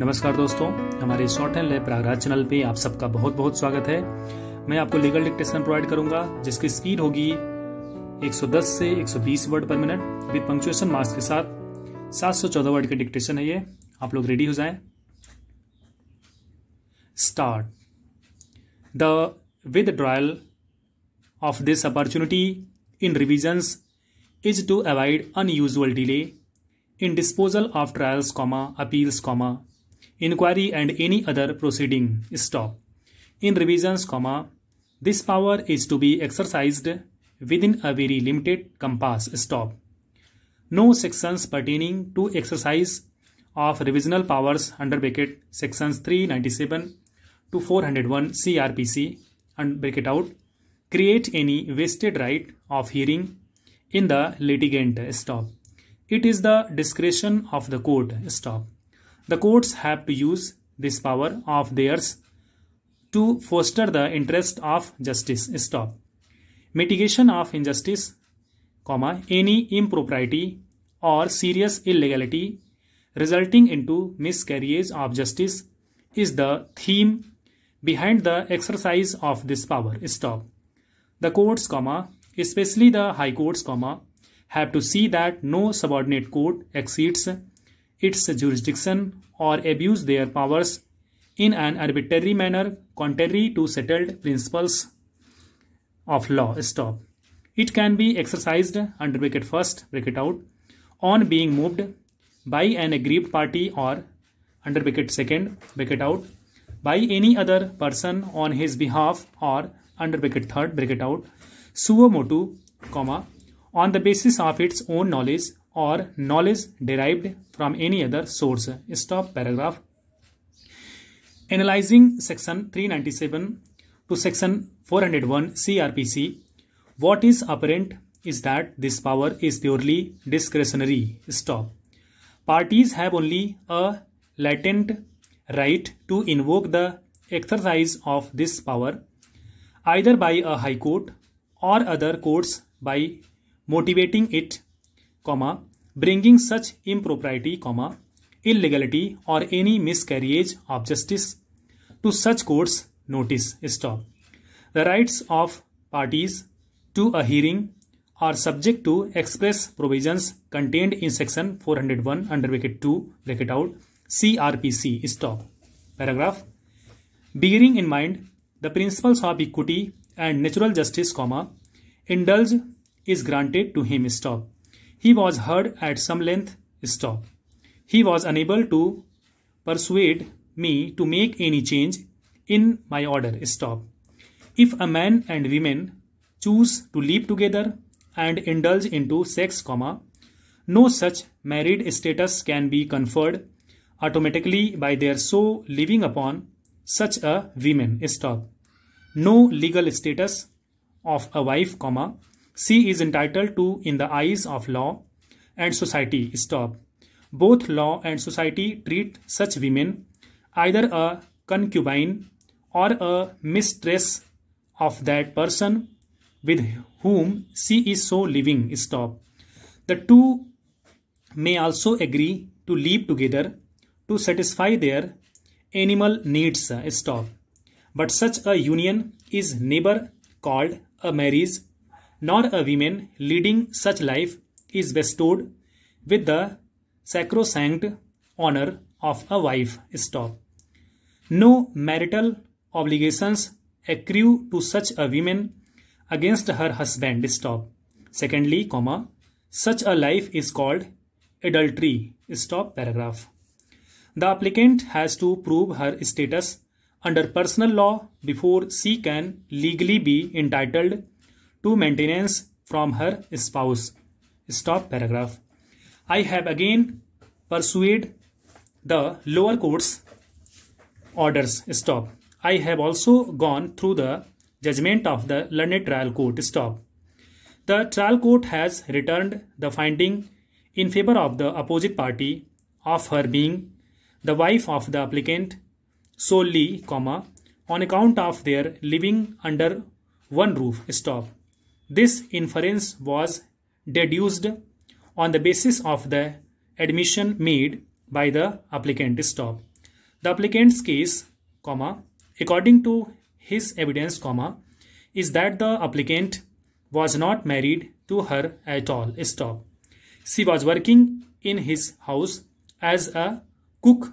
नमस्कार दोस्तों, हमारे short and lab Prayagraj channel पे आप सबका बहुत बहुत स्वागत है। मैं आपको लीगल डिक्टेशन प्रोवाइड करूंगा जिसकी स्पीड होगी 110 से 120 वर्ड पर मिनट विद पंक्चुएशन मार्क्स के साथ। 714 वर्ड की डिक्टेशन है ये। आप लोग रेडी हो जाएं। Start. The withdrawal of this opportunity in revisions is to avoid unusual delay in disposal of trials, appeals, inquiry and any other proceeding. Stop. In revisions, this power is to be exercised within a very limited compass. Stop. No sections pertaining to exercise of revisional powers under bracket sections 397 to 401 CRPC and bracket out create any vested right of hearing in the litigant. Stop. It is the discretion of the court. Stop. The courts have to use this power of theirs to foster the interest of justice. Stop. Mitigation of injustice, any impropriety or serious illegality resulting into miscarriage of justice is the theme behind the exercise of this power. Stop. The courts, especially the high courts, have to see that no subordinate court exceeds its jurisdiction or abuse their powers in an arbitrary manner contrary to settled principles of law. Stop. It can be exercised under bracket first bracket out on being moved by an aggrieved party or under bracket second bracket out by any other person on his behalf or under bracket third bracket out suo motu, on the basis of its own knowledge or knowledge derived from any other source. Stop paragraph. Analyzing section 397 to section 401 CRPC, what is apparent is that this power is purely discretionary. Stop. Parties have only a latent right to invoke the exercise of this power either by a high court or other courts by motivating it, bringing such impropriety, illegality or any miscarriage of justice to such courts' notice. Stop. The rights of parties to a hearing are subject to express provisions contained in section 401 under bracket 2 bracket out CRPC. Stop. Paragraph. Bearing in mind the principles of equity and natural justice, indulge is granted to him. Stop. He was heard at some length. Stop. He was unable to persuade me to make any change in my order. Stop. If a man and woman choose to live together and indulge into sex, no such married status can be conferred automatically by their so living upon such a woman. Stop. No legal status of a wife, she is entitled to in the eyes of law and society. Stop. Both law and society treat such women either a concubine or a mistress of that person with whom she is so living. Stop. The two may also agree to live together to satisfy their animal needs. Stop. But such a union is never called a marriage, nor a woman leading such life is bestowed with the sacrosanct honor of a wife. Stop. No marital obligations accrue to such a woman against her husband. Stop. Secondly, such a life is called adultery. Stop paragraph. The applicant has to prove her status under personal law before she can legally be entitled to maintenance from her spouse. Stop paragraph. I have again pursued the lower court's orders. Stop. I have also gone through the judgment of the learned trial court. Stop. The trial court has returned the finding in favor of the opposite party of her being the wife of the applicant solely, on account of their living under one roof. Stop. This inference was deduced on the basis of the admission made by the applicant. Stop. The applicant's case, comma, according to his evidence, comma, is that the applicant was not married to her at all. Stop. She was working in his house as a cook,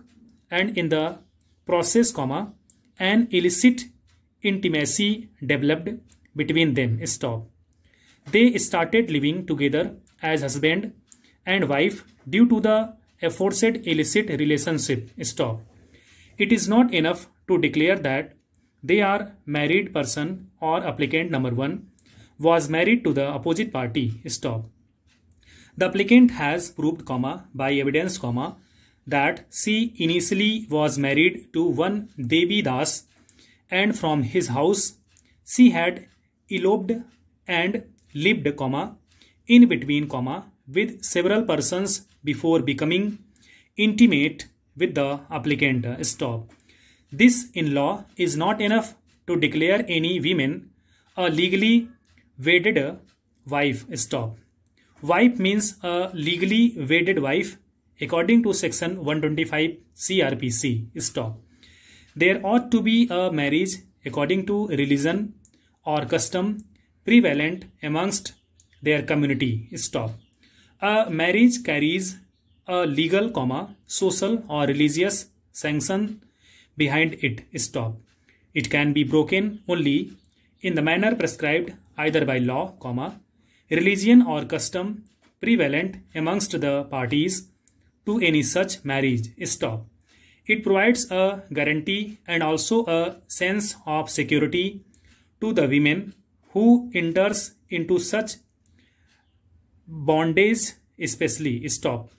and in the process, comma, an illicit intimacy developed between them. Stop. They started living together as husband and wife due to the aforesaid illicit relationship. Stop. It is not enough to declare that they are married person or applicant number 1 was married to the opposite party. Stop. The applicant has proved, comma, by evidence, comma, that she initially was married to one Devi Das, and from his house she had eloped and lived, comma, in between, comma, with several persons before becoming intimate with the applicant. Stop. This in law is not enough to declare any woman a legally wedded wife. Stop. Wife means a legally wedded wife according to section 125 CRPC. Stop. There ought to be a marriage according to religion or custom prevalent amongst their community. Stop. A marriage carries a legal, comma, social or religious sanction behind it. Stop. It can be broken only in the manner prescribed either by law, comma, religion or custom prevalent amongst the parties to any such marriage. Stop. It provides a guarantee and also a sense of security to the women who enters into such bondage, especially. Stop.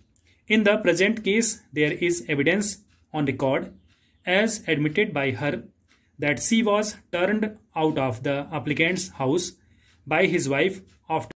In the present case, there is evidence on record as admitted by her that she was turned out of the applicant's house by his wife after